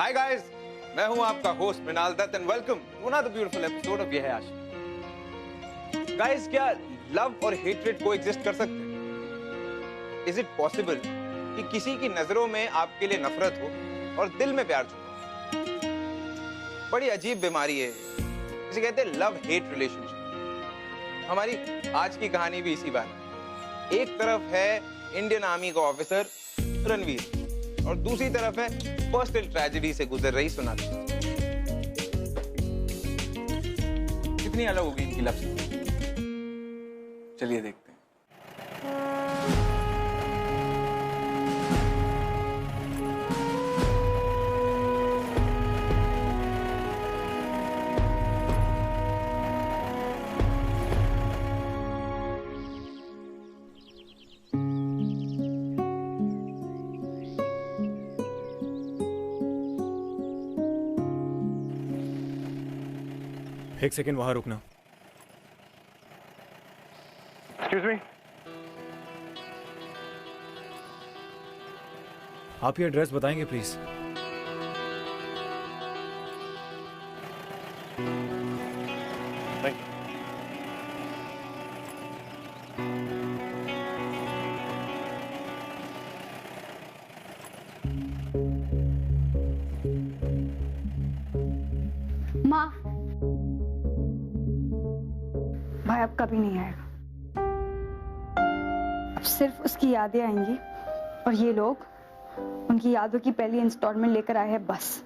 Hi guys, मैं हूं आपका host Mrinal Dutt and welcome to another beautiful episode of Ye Hai Aashiq. Guys, क्या लव और हेट्रेड को एग्जिस्ट कर सकते हैं? इज इट पॉसिबल कि किसी की नजरों में आपके लिए नफरत हो और दिल में प्यार छुपा हो? बड़ी अजीब बीमारी है, इसे कहते हैं लव हेट रिलेशनशिप। हमारी आज की कहानी भी इसी बात है। एक तरफ है इंडियन आर्मी का ऑफिसर रणवीर और दूसरी तरफ है पर्सनल ट्रेजेडी से गुजर रही सोनाली। कितनी अलग होगी इनकी लव स्टोरी, चलिए देखते हैं। एक सेकेंड वहां रुकना। एक्सक्यूज मी, आप ये एड्रेस बताएंगे प्लीज? Thank you. माँ, भाई अब कभी नहीं आएगा। अब सिर्फ उसकी यादें आएंगी और ये लोग उनकी यादों की पहली इंस्टॉलमेंट लेकर आए हैं बस।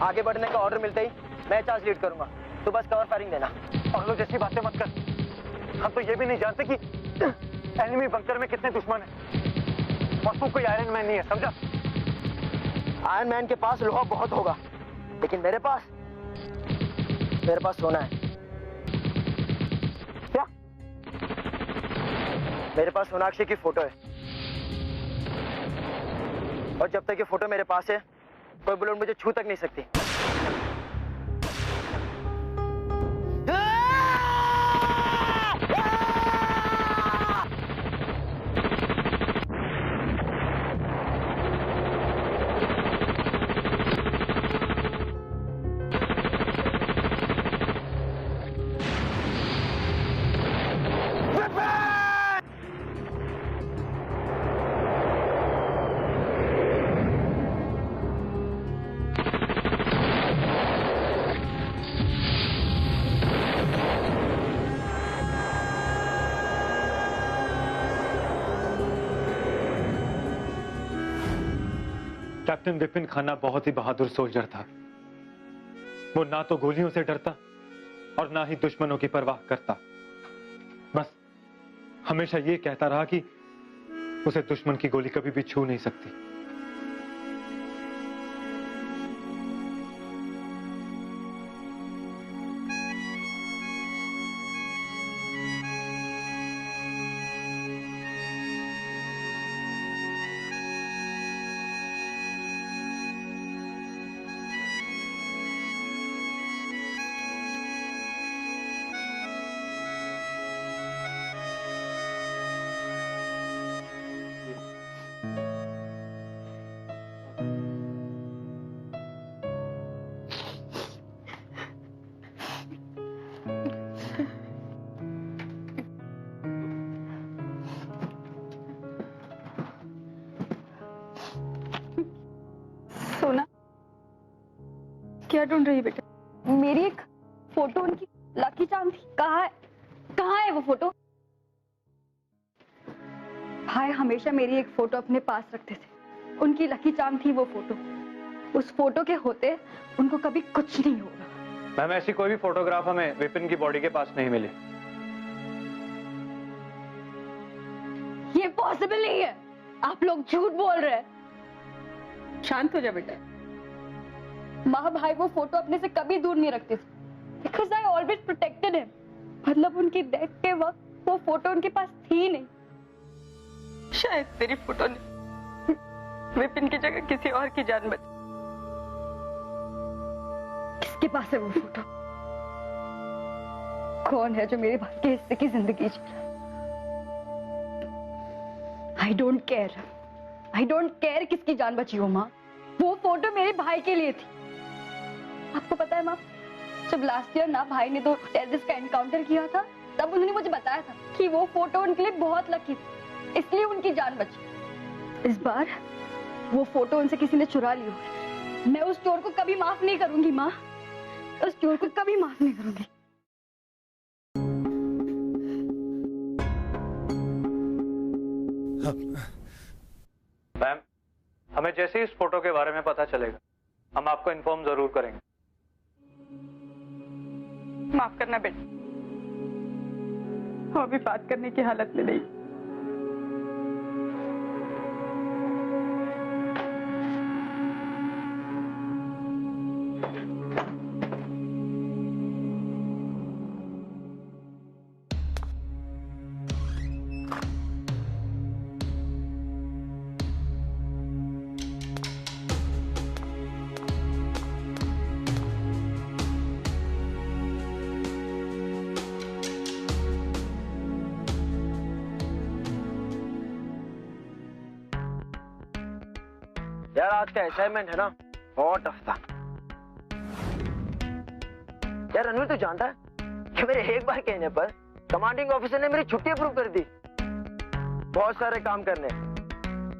आगे बढ़ने का ऑर्डर मिलते ही मैं चार्ज लीड करूंगा, तो बस कवर फायरिंग देना। और लोग जैसी बातें मत कर। हम तो ये भी नहीं जानते कि एनिमी बंकर में कितने दुश्मन हैं। और तू कोई आयरन मैन नहीं है, समझा? आयरन मैन के पास लोहा बहुत होगा, लेकिन मेरे पास सोना है। क्या? मेरे पास सोनाक्षी की फोटो है, और जब तक ये फोटो मेरे पास है कोई बुलेट मुझे छू तक नहीं सकती। कैप्टन विपिन खन्ना बहुत ही बहादुर सोल्जर था। वो ना तो गोलियों से डरता और ना ही दुश्मनों की परवाह करता। बस हमेशा ये कहता रहा कि उसे दुश्मन की गोली कभी भी छू नहीं सकती। सोना, क्या ढूंढ रही बेटा? मेरी एक फोटो उनकी लकी चार्म थी। कहाँ है वो फोटो? भाई हमेशा मेरी एक फोटो अपने पास रखते थे। उनकी लकी चार्म थी वो फोटो। उस फोटो के होते उनको कभी कुछ नहीं होगा। मैम, ऐसी कोई भी फोटोग्राफ हमें विपिन की बॉडी के पास नहीं मिली। ये पॉसिबल नहीं है। आप लोग झूठ बोल रहे हैं। शांत हो जा बेटा। माँ भाई वो फोटो अपने से कभी दूर नहीं रखते थे। Because I always protected him. मतलब उनकी डेथ के वक्त वो फोटो उनके पास थी नहीं। शायद तेरी फोटो ने विपिन की जगह किसी और की जान बचाई। किसके पास है वो फोटो? कौन है जो मेरे भाई के हिस्से की जिंदगी जी रहा? I don't care किसकी जान बची हो माँ। वो फोटो मेरे भाई के लिए थी। आपको पता है माँ, जब लास्ट ईयर ना भाई ने तो टेररिस्ट का एनकाउंटर किया था, तब उन्होंने मुझे बताया था कि वो फोटो उनके लिए बहुत लकी थी, इसलिए उनकी जान बची। इस बार वो फोटो उनसे किसी ने चुरा ली हो। मैं उस चोर को कभी माफ नहीं करूंगी माँ, उस चोर को कभी माफ नहीं करूंगी। मैम, हमें जैसे ही इस फोटो के बारे में पता चलेगा हम आपको इन्फॉर्म जरूर करेंगे। माफ करना बेटा, वो अभी बात करने की हालत में नहीं। यार आज का असाइनमेंट है ना, बहुत टफ था। यार रणवीर, तू जानता है कि मेरे एक बार कहने पर कमांडिंग ऑफिसर ने मेरी छुट्टी अप्रूव कर दी। बहुत सारे काम करने।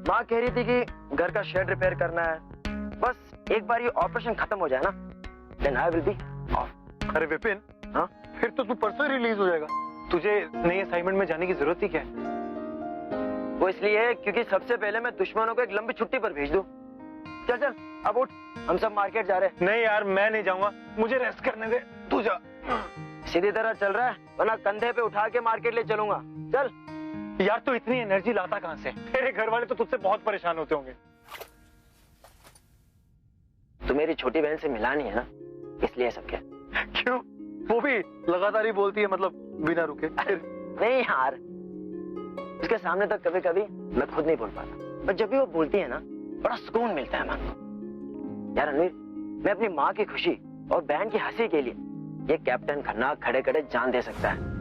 माँ कह रही थी कि घर का शेड रिपेयर करना है। बस एक बार ये ऑपरेशन खत्म हो जाए ना, then I will be off. अरे विपिन, हाँ, फिर तो तू परसों रिलीज हो जाएगा। तुझे नई असाइनमेंट में जाने की जरूरत ही क्या है? वो इसलिए क्योंकि सबसे पहले मैं दुश्मनों को एक लंबी छुट्टी पर भेज दूं। चल चल अब उठ, हम सब मार्केट जा रहे हैं। नहीं यार, मैं नहीं जाऊंगा, मुझे रेस्ट करने दे, तू जा। सीधी तरह चल रहा है, वरना कंधे पे उठा के मार्केट ले चलूंगा। चल। यार तू इतनी एनर्जी लाता कहां से? तेरे घर वाले तो तुझसे बहुत परेशान होते होंगे। तू मेरी छोटी बहन से मिला नहीं है ना, इसलिए सब क्या। क्यों? वो भी लगातार ही बोलती है, मतलब बिना रुके। नहीं यार, उसके सामने तो कभी कभी मैं खुद नहीं बोल पाता, पर जब भी वो बोलती है ना, बड़ा सुकून मिलता है मन को। यार रणवीर, मैं अपनी माँ की खुशी और बहन की हंसी के लिए ये कैप्टन खन्ना खड़े खड़े जान दे सकता है।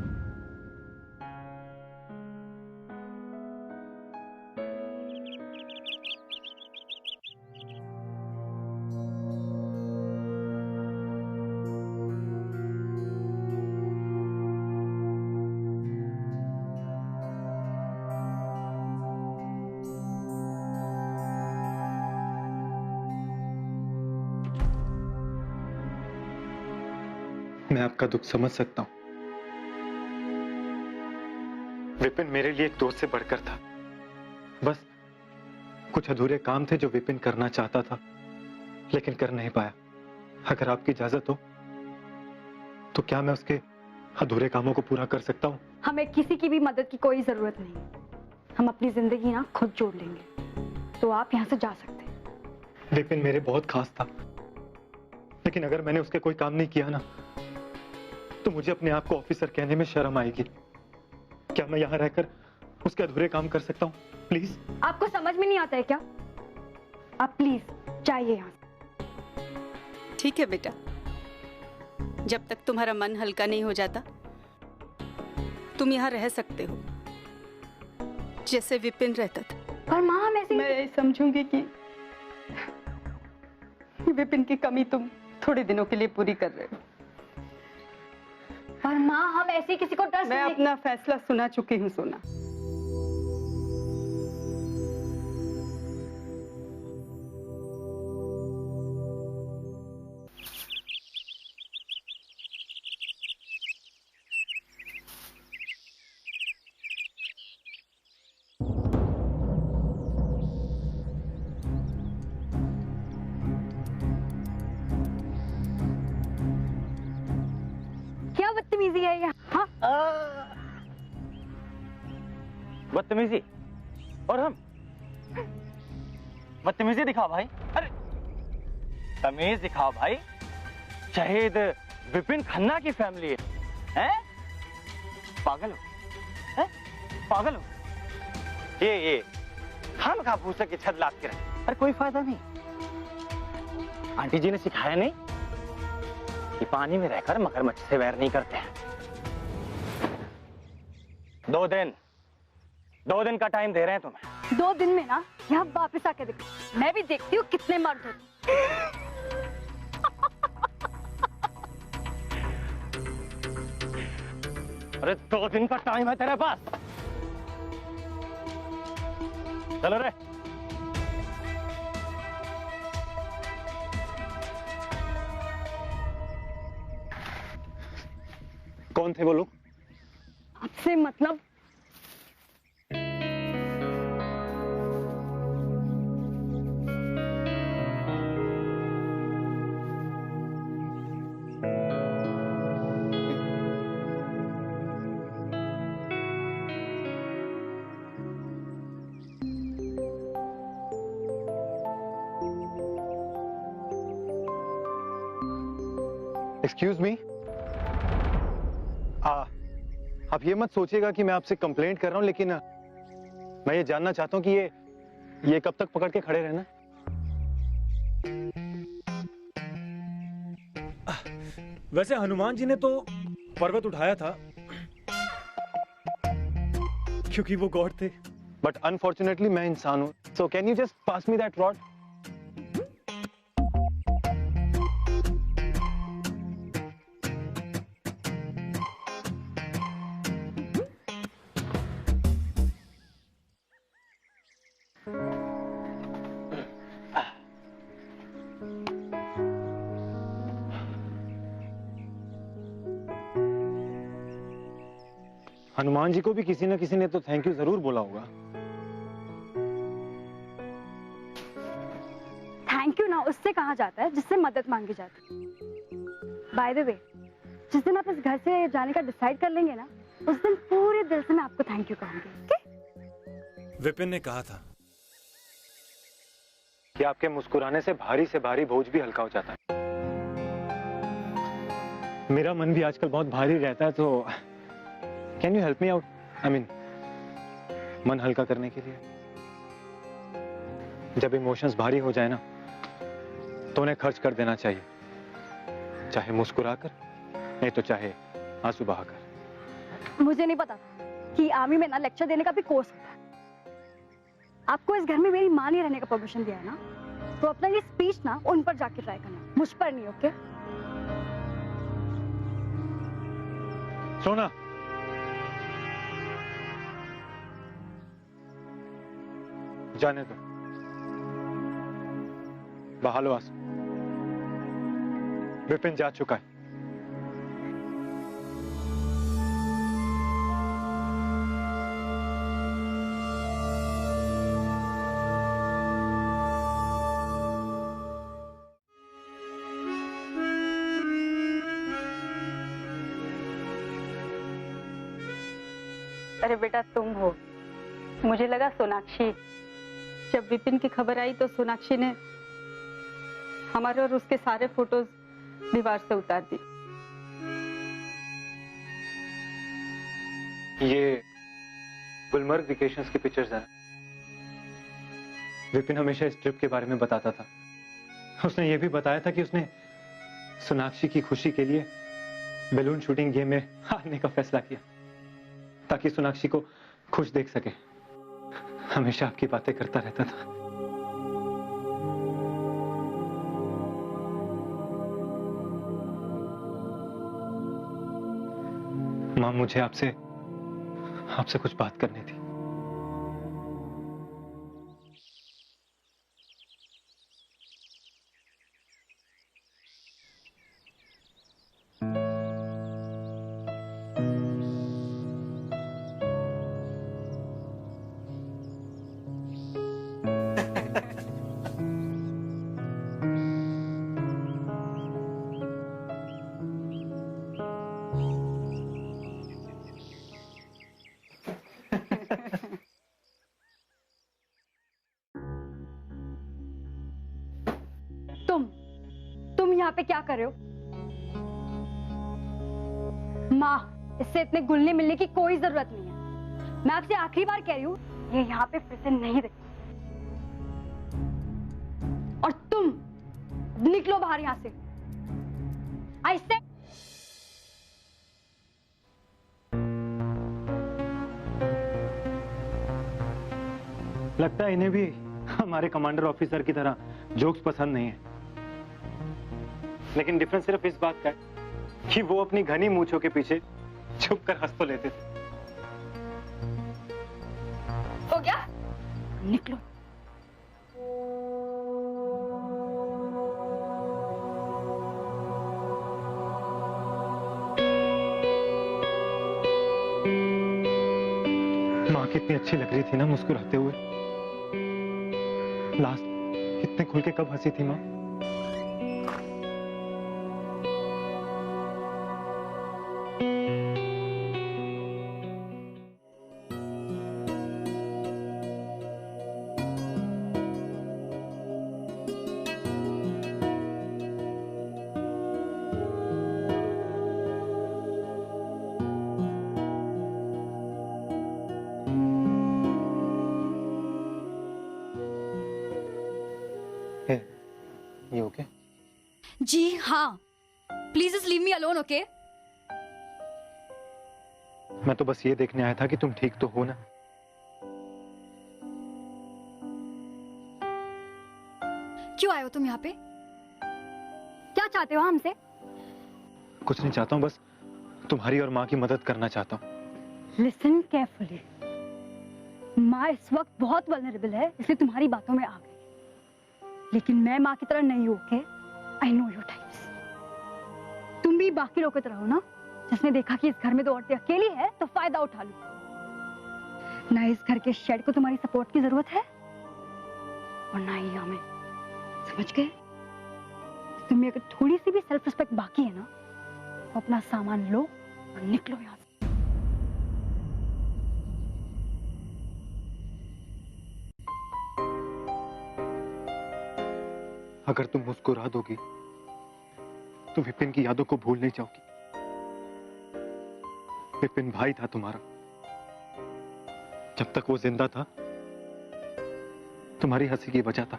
मैं आपका दुख समझ सकता हूं। विपिन मेरे लिए एक दोस्त से बढ़कर था। बस कुछ अधूरे काम थे जो विपिन करना चाहता था, लेकिन कर नहीं पाया। अगर आपकी इजाजत हो तो क्या मैं उसके अधूरे कामों को पूरा कर सकता हूं? हमें किसी की भी मदद की कोई जरूरत नहीं। हम अपनी जिंदगी ना खुद जोड़ लेंगे, तो आप यहाँ से जा सकते हैं। विपिन मेरे बहुत खास था, लेकिन अगर मैंने उसके कोई काम नहीं किया ना, तो मुझे अपने आप को ऑफिसर कहने में शर्म आएगी। क्या मैं यहाँ रहकर उसके अधूरे काम कर सकता हूँ? प्लीज। आपको समझ में नहीं आता है क्या? आप प्लीज जाइए यहाँ से। ठीक है बेटा, जब तक तुम्हारा मन हल्का नहीं हो जाता तुम यहाँ रह सकते हो, जैसे विपिन रहता था। और माँ, हम ऐसे मैं यही समझूंगी कि विपिन की कमी तुम थोड़े दिनों के लिए पूरी कर रहे हो। और माँ, हम ऐसे किसी को ट्रस्ट मैं नहीं। अपना फैसला सुना चुकी हूँ सोना। बदतमीजी है ये? हाँ, बदतमीजी? और हम बदतमीजी दिखाओ भाई। अरे तमीज दिखाओ भाई। शहीद विपिन खन्ना की फैमिली है, हैं? पागल हो, हैं? पागल हो? ये हम खा भूसे की छत लाद के रहे। अरे कोई फायदा नहीं। आंटी जी ने सिखाया नहीं कि पानी में रहकर मगरमच्छ से वैर नहीं करते हैं। 2 दिन का टाइम दे रहे हैं तुम्हें। 2 दिन में ना यहाँ वापस आके देखो, मैं भी देखती हूँ कितने मर्द होते। अरे 2 दिन का टाइम है तेरे पास। चलो रे। कौन थे वो लोग? आपसे मतलब? एक्सक्यूज मी, आप ये मत सोचिएगा कि मैं आपसे कंप्लेंट कर रहा हूं, लेकिन मैं ये जानना चाहता हूं कि ये कब तक पकड़ के खड़े रहना? वैसे हनुमान जी ने तो पर्वत उठाया था क्योंकि वो गॉड थे, बट अनफॉर्चुनेटली मैं इंसान हूं, so can you just pass me that rod? Hanuman ji को भी किसी न किसी ने तो थैंक यू जरूर बोला होगा। थैंक यू ना उससे कहा जाता है जिससे मदद मांगी जाती है। बाय द वे, जिस दिन आप इस घर से जाने का डिसाइड कर लेंगे ना, उस दिन पूरे दिल से मैं आपको थैंक यू कहूंगी। ओके? विपिन ने कहा था कि आपके मुस्कुराने से भारी बोझ भी हल्का हो जाता है। मेरा मन भी आजकल बहुत भारी रहता है, तो can you help me out? I mean मन हल्का करने के लिए। जब इमोशंस भारी हो जाए ना, तो उन्हें खर्च कर देना चाहिए, चाहे मुस्कुराकर, नहीं तो चाहे आंसू बहाकर। मुझे नहीं पता कि आर्मी में ना लेक्चर देने का भी कोर्स होता है। आपको इस घर में मेरी मां ने रहने का परमिशन दिया है ना, तो अपना ये स्पीच ना उन पर जाके ट्राई करना, मुझ पर नहीं। ओके? सोना, जाने दो, बहा लो आंसू। विपिन जा चुका है। अरे बेटा तुम हो, मुझे लगा सोनाक्षी। जब विपिन की खबर आई तो सोनाक्षी ने हमारे और उसके सारे फोटोज दीवार से उतार दी। ये गुलमर्ग वेकेशंस की पिक्चर्स हैं। विपिन हमेशा इस ट्रिप के बारे में बताता था। उसने ये भी बताया था कि उसने सोनाक्षी की खुशी के लिए बैलून शूटिंग गेम में हारने का फैसला किया, ताकि सोनाक्षी को खुश देख सके। हमेशा आपकी बातें करता रहता था। मां, मुझे आपसे कुछ बात करनी थी। यहाँ पे क्या कर रहे हो? माँ, इससे इतने घुलने मिलने की कोई जरूरत नहीं है। मैं आपसे आखिरी बार कह रही हूँ, ये यहाँ पे फिर से नहीं रहे। और तुम निकलो बाहर यहाँ से। आई से लगता है इन्हें भी हमारे कमांडर ऑफिसर की तरह जोक्स पसंद नहीं है। लेकिन डिफरेंस सिर्फ इस बात का है कि वो अपनी घनी मूंछों के पीछे छुप कर हंस तो लेते थे। हो गया? निकलो। माँ कितनी अच्छी लग रही थी ना मुस्कुराते हुए। लास्ट कितने खुल के कब हंसी थी माँ। ये ओके? जी हाँ, please just leave me alone, okay? मैं तो बस ये देखने आया था कि तुम ठीक तो हो ना। क्यों आए हो तुम यहाँ पे? क्या चाहते हो हमसे? कुछ नहीं चाहता हूँ, बस तुम्हारी और माँ की मदद करना चाहता हूँ। Listen carefully. माँ इस वक्त बहुत वल्नरेबल है, इसलिए तुम्हारी बातों में आ गई। लेकिन मैं माँ की तरह नहीं हूँ, okay? I know your types. तुम भी बाकी लोगों की तरह हो ना, जिसने देखा कि इस घर में दो औरतें अकेली है तो फायदा उठा लो। ना इस घर के शेड को तुम्हारी सपोर्ट की जरूरत है और ना ही हमें, समझ गए? तुम्हें अगर थोड़ी सी भी सेल्फ रिस्पेक्ट बाकी है ना, तो अपना सामान लो और निकलो यहाँ से। अगर तुम मुस्कुरा दोगी तो विपिन की यादों को भूल नहीं जाओगी। विपिन भाई था तुम्हारा। जब तक वो जिंदा था, तुम्हारी हंसी की वजह था।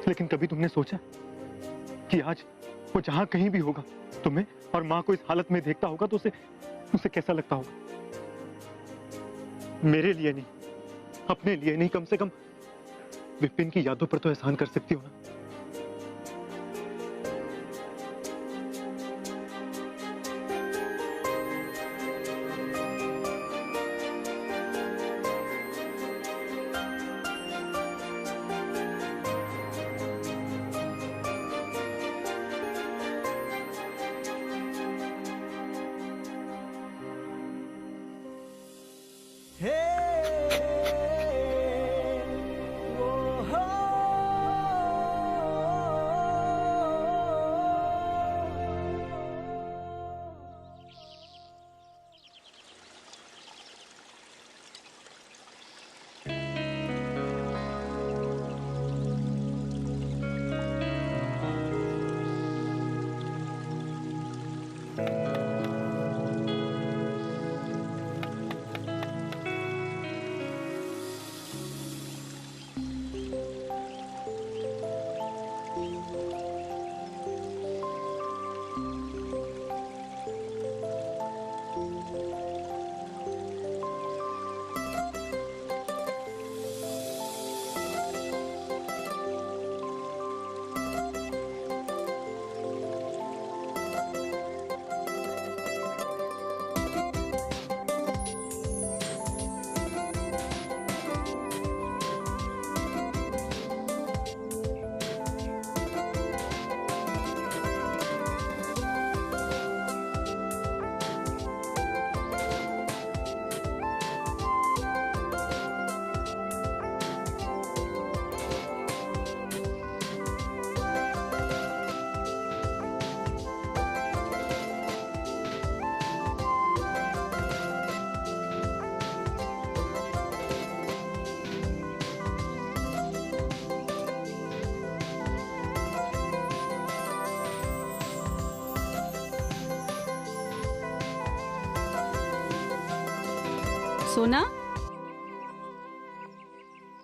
लेकिन कभी तुमने सोचा कि आज वो जहां कहीं भी होगा, तुम्हें और मां को इस हालत में देखता होगा तो उसे कैसा लगता होगा? मेरे लिए नहीं, अपने लिए नहीं, कम से कम विपिन की यादों पर तो एहसान कर सकती हो ना। सोना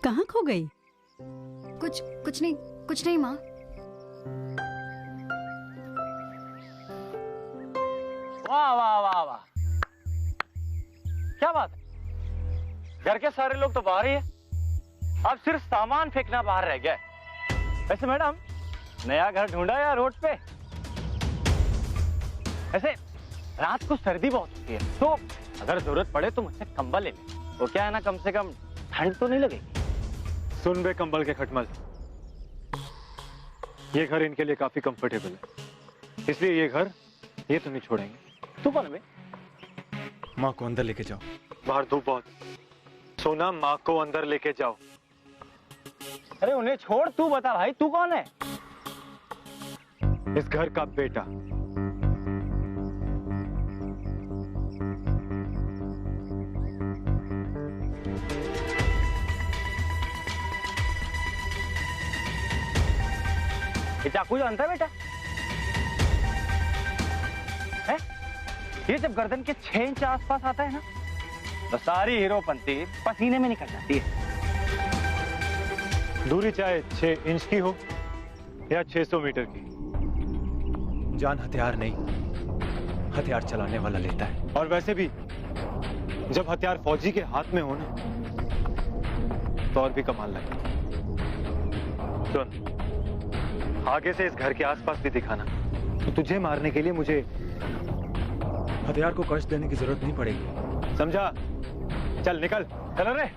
कहाँ खो गई? कुछ नहीं माँ। वाह वाह वाह वाह, क्या बात है, घर के सारे लोग तो बाहर ही है, अब सिर्फ सामान फेंकना बाहर रह गया है। वैसे मैडम, नया घर ढूंढा या रोड पे? ऐसे रात को सर्दी बहुत होती है, तो अगर जरूरत पड़े तो मुझसे कंबल ले ले, वो क्या है ना, कम से कम ठंड तो नहीं लगेगी। सुन बे कंबल के खटमल, ये घर इनके लिए काफी कंफर्टेबल है, इसलिए ये घर ये तो नहीं छोड़ेंगे। तू कौन है बे? माँ को अंदर लेके जाओ। बाहर धूप बहुत। सोना, माँ को अंदर लेके जाओ। अरे उन्हें छोड़, तू बता भाई, तू कौन है? इस घर का बेटा। ये चाकू जानता है बेटा? है? ये जब गर्दन के 6 इंच आसपास आता है ना, तो सारी हीरोपंती पसीने में निकल जाती है। दूरी चाहे 6 इंच की हो या 600 मीटर की, जान हथियार नहीं, हथियार चलाने वाला लेता है। और वैसे भी जब हथियार फौजी के हाथ में हो ना, तो और भी कमाल लगे। सुन, आगे से इस घर के आसपास भी दिखाना, तो तुझे मारने के लिए मुझे हथियार को कष्ट देने की जरूरत नहीं पड़ेगी, समझा? चल निकल, चलो रे।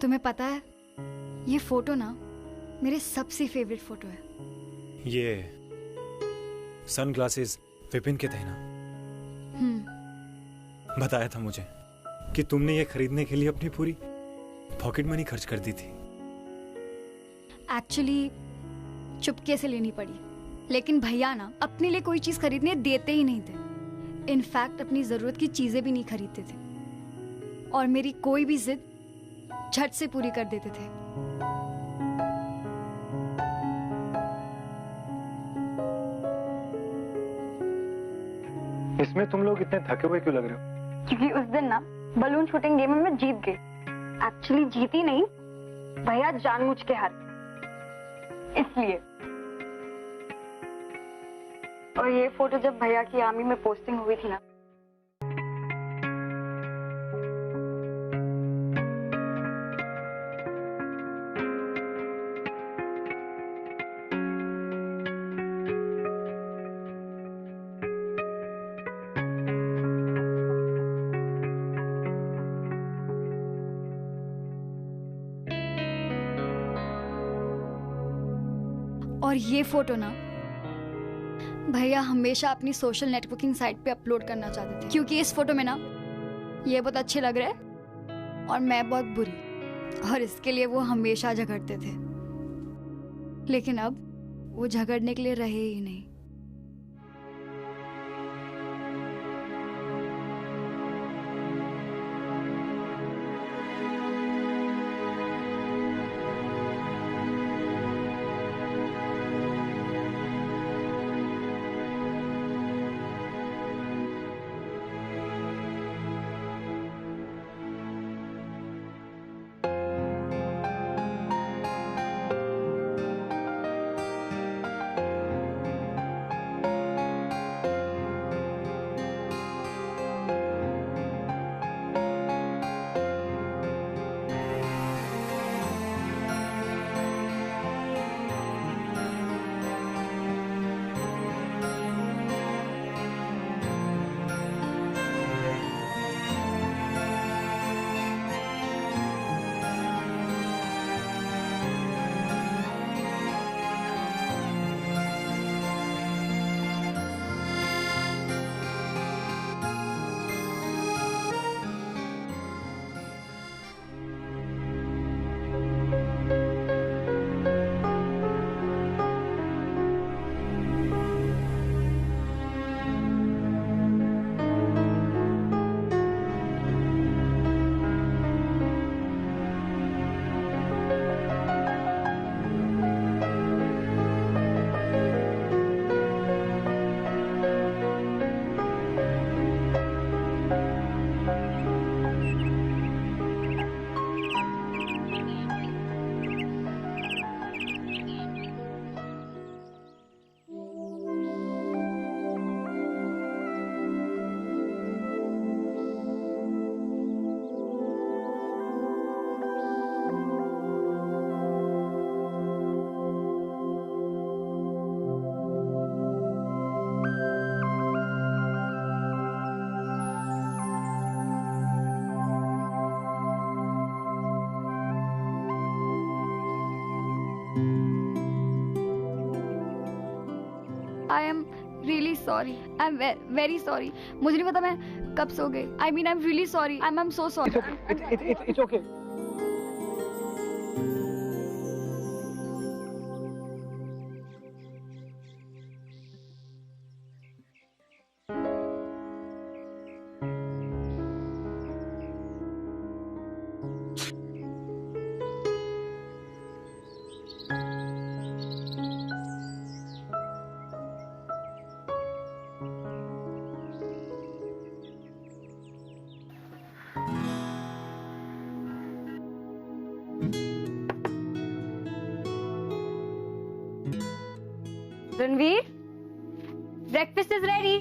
तुम्हें पता है, ये फोटो ना मेरे सबसे फेवरेट फोटो है। ये सनग्लासेस विपिन के थे ना? बताया था मुझे कि तुमने ये खरीदने के लिए अपनी पूरी पॉकेट मनी खर्च कर दी थी। एक्चुअली चुपके से लेनी पड़ी, लेकिन भैया ना अपने लिए कोई चीज खरीदने देते ही नहीं थे। इनफैक्ट अपनी जरूरत की चीजें भी नहीं खरीदते थे, और मेरी कोई भी जिद झट से पूरी कर देते थे। इसमें तुम लोग इतने थके हुए क्यों लग रहे हो? क्योंकि उस दिन ना बलून शूटिंग गेम में मैं जीत गई। एक्चुअली जीती नहीं, भैया जानबूझ के हार, इसलिए। और ये फोटो जब भैया की आर्मी में पोस्टिंग हुई थी ना, और ये फोटो ना भैया हमेशा अपनी सोशल नेटवर्किंग साइट पे अपलोड करना चाहते थे, क्योंकि इस फोटो में ना ये बहुत अच्छे लग रहे हैं और मैं बहुत बुरी, और इसके लिए वो हमेशा झगड़ते थे। लेकिन अब वो झगड़ने के लिए रहे ही नहीं। I am really sorry, I am very sorry. मुझे नहीं पता मैं कब सो गई। I mean I am really sorry, I am so sorry. It's okay. Ranveer, breakfast is ready.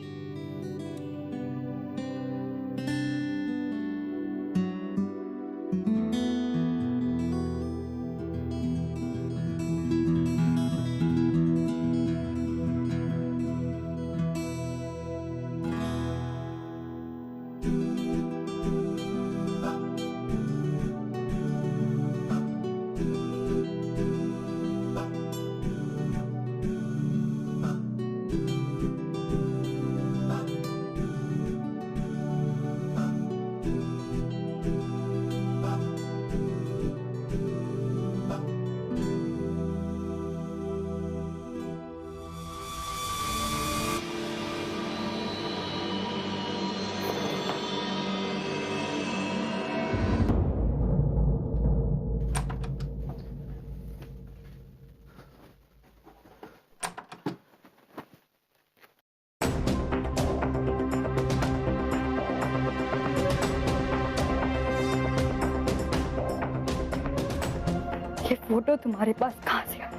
ये फोटो तुम्हारे पास कहां से आया?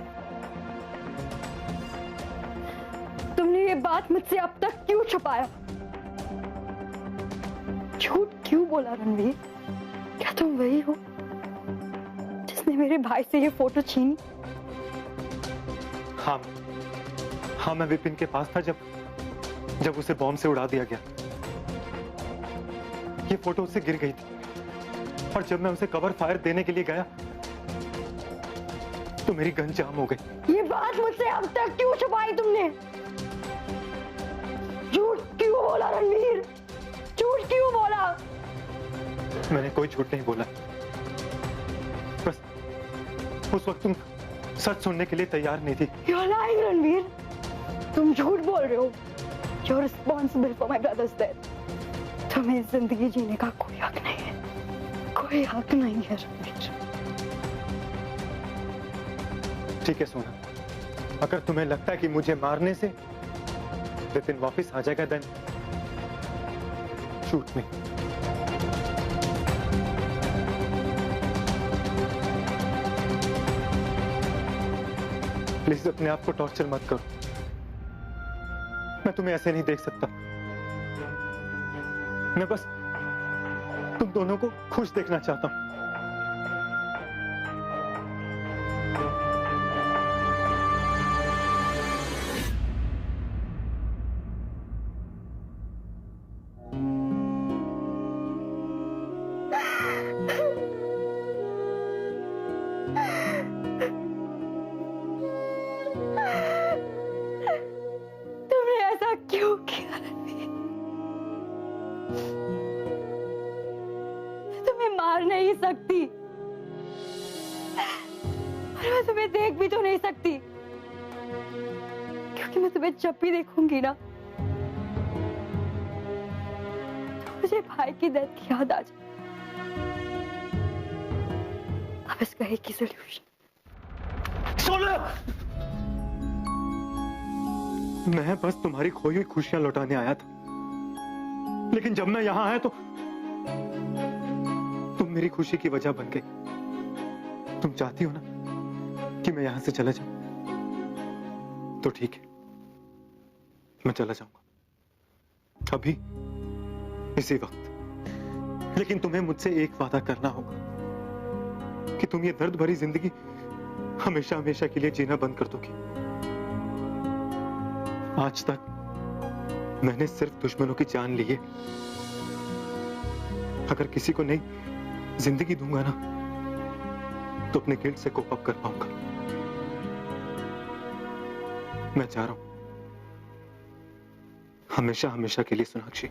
तुमने ये बात मुझसे अब तक क्यों छुपाया? झूठ क्यों बोला रणवीर? क्या तुम वही हो जिसने मेरे भाई से ये फोटो छीनी? हाँ, मैं विपिन के पास था जब उसे बॉम्ब से उड़ा दिया गया। ये फोटो उससे गिर गई थी और जब मैं उसे कवर फायर देने के लिए गया तो मेरी गन जाम हो गई। ये बात मुझसे अब तक क्यों छुपाई तुमने? झूठ क्यों बोला रणवीर? झूठ क्यों बोला? मैंने कोई झूठ नहीं बोला, बस उस वक्त तुम सच सुनने के लिए तैयार नहीं थी। You're lying, Ranveer. तुम झूठ बोल रहे हो। You're responsible for my brother's death. तुम्हें जिंदगी जीने का कोई हक नहीं है, कोई हक नहीं है रणवीर। ठीक है सोना, अगर तुम्हें लगता है कि मुझे मारने से विपिन वापस आ जाएगा देन शूट मी। प्लीज अपने आप को टॉर्चर मत करो, मैं तुम्हें ऐसे नहीं देख सकता। मैं बस तुम दोनों को खुश देखना चाहता हूं। तुमने ऐसा क्यों किया रणवीर? मैं तुम्हें मार नहीं सकती और मैं तुम्हें देख भी तो नहीं सकती, क्योंकि मैं तुम्हें जब भी देखूंगी ना तो मुझे भाई की डेथ की याद आ जाए। अब इसका एक ही सोल्यूशन। मैं बस तुम्हारी खोई हुई खुशियां लौटाने आया था, लेकिन जब मैं यहां आया तो तुम मेरी खुशी की वजह बन गई। तुम चाहती हो ना कि मैं यहां से चला जाऊं, तो ठीक है, मैं चला जाऊंगा अभी इसी वक्त। लेकिन तुम्हें मुझसे एक वादा करना होगा कि तुम ये दर्द भरी जिंदगी हमेशा हमेशा के लिए जीना बंद कर दोगी। आज तक मैंने सिर्फ दुश्मनों की जान ली है। अगर किसी को नई जिंदगी दूंगा ना तो अपने गिल्ट से कोप अप कर पाऊंगा। मैं जा रहा हूं, हमेशा हमेशा के लिए सोनाक्षी।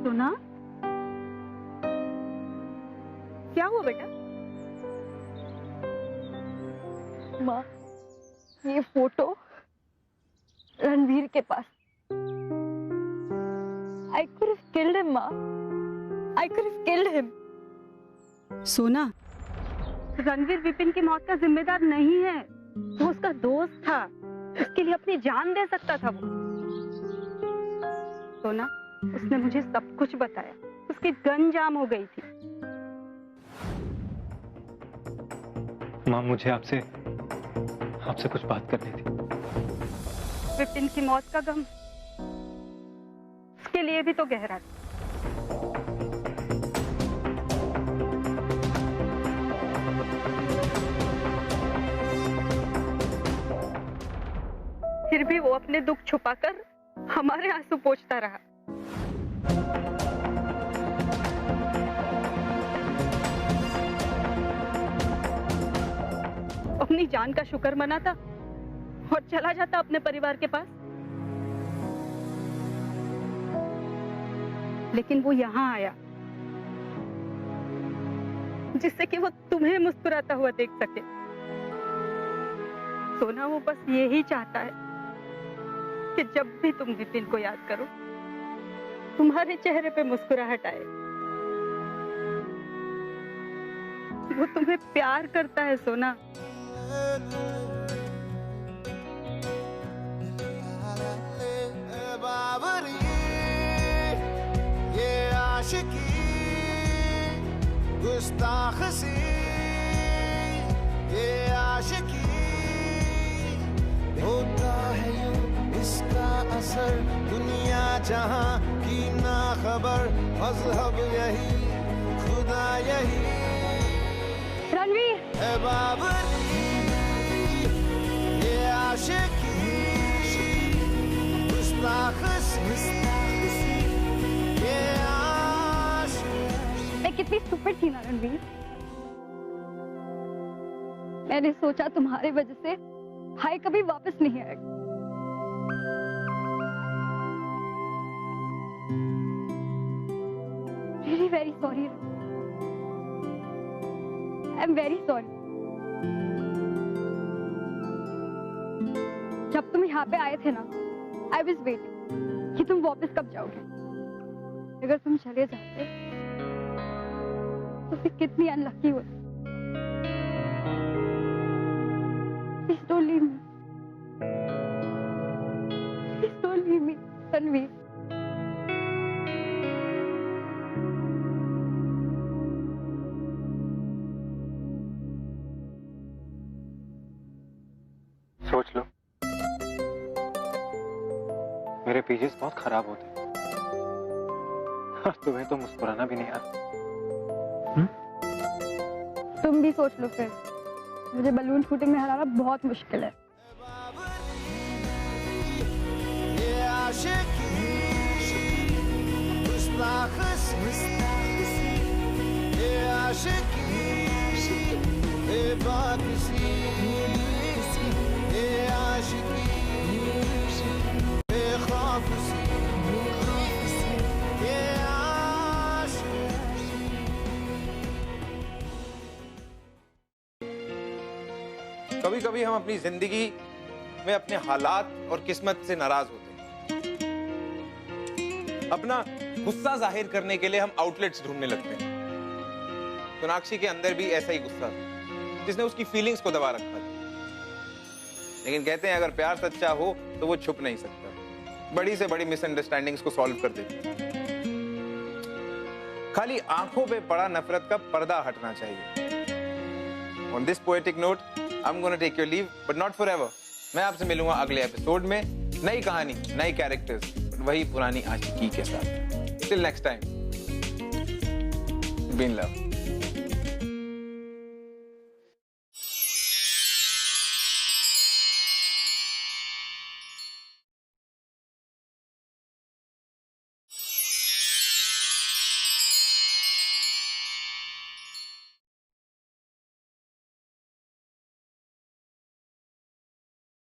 सोना, क्या हुआ बेटा? माँ, ये फोटो रणवीर के पास। I could have killed him, माँ। I could have killed him। सोना, रणवीर विपिन की मौत का जिम्मेदार नहीं है। वो उसका दोस्त था, उसके लिए अपनी जान दे सकता था वो। सोना, उसने मुझे सब कुछ बताया। उसकी गन जाम हो गई थी। माँ, मुझे आपसे कुछ बात करनी थी। विपिन की मौत का गम उसके लिए भी तो गहरा था। फिर भी वो अपने दुख छुपाकर हमारे आंसू पोंछता रहा। अपनी जान का शुक्र मनाता और चला जाता अपने परिवार के पास। लेकिन वो यहाँ आया जिससे कि वो तुम्हें मुस्कुराता हुआ देख सके। सोना, वो बस यही चाहता है कि जब भी तुम विपिन को याद करो, तुम्हारे चेहरे पे मुस्कुराहट आए। वो तुम्हें प्यार करता है सोना। बाबरी ये आशिकी गुस्ताख सी ये आशिकी होता है यूं इसका असर दुनिया जहां की ना खबर मजहब यही खुदा यही रणवीर, है बाबरी ये आशिकी गुस्ताख सी ये आशिकी। मैं कितनी स्टूपिड थी ना रणवीर। मैंने सोचा तुम्हारे वजह से भाई कभी वापस नहीं आएगा। Really very sorry। I'm very sorry। जब तुम यहाँ पे आए थे ना, I was waiting कि तुम वापस कब जाओगे। अगर तुम चले जाते तो फिर कितनी अनलकी होती। Please don't leave me। Please don't leave me, Ranveer. सोच लो, मेरे पेजेस बहुत खराब होते हैं। तुम्हें तो मुस्कुराना भी नहीं आता। तुम भी सोच लो फिर। मुझे बलून शूटिंग में हराना बहुत मुश्किल है। ये आशिकी गुस्ताख सी ये आशिकी बेबाकी ये आशिकी बेखौफ सी ये आशिकी। कभी कभी हम अपनी जिंदगी में अपने हालात और किस्मत से नाराज होते हैं। अपना गुस्सा जाहिर करने के लिए हम आउटलेट्स ढूंढने लगते हैं। सोनाक्षी के अंदर भी ऐसा ही गुस्सा था जिसने उसकी फीलिंग्स को दबा रखा था। लेकिन कहते हैं अगर प्यार सच्चा हो तो वो छुप नहीं सकता। बड़ी से बड़ी मिसअंडरस्टैंडिंग्स को सॉल्व कर देती। खाली आंखों पे पड़ा नफरत का पर्दा हटना चाहिए। On this poetic note I am gonna take your leave, but not forever. मैं आपसे मिलूंगा अगले एपिसोड में, नई कहानी, नई कैरेक्टर्स, वही पुरानी आशिकी के साथ। Till next time, be in love.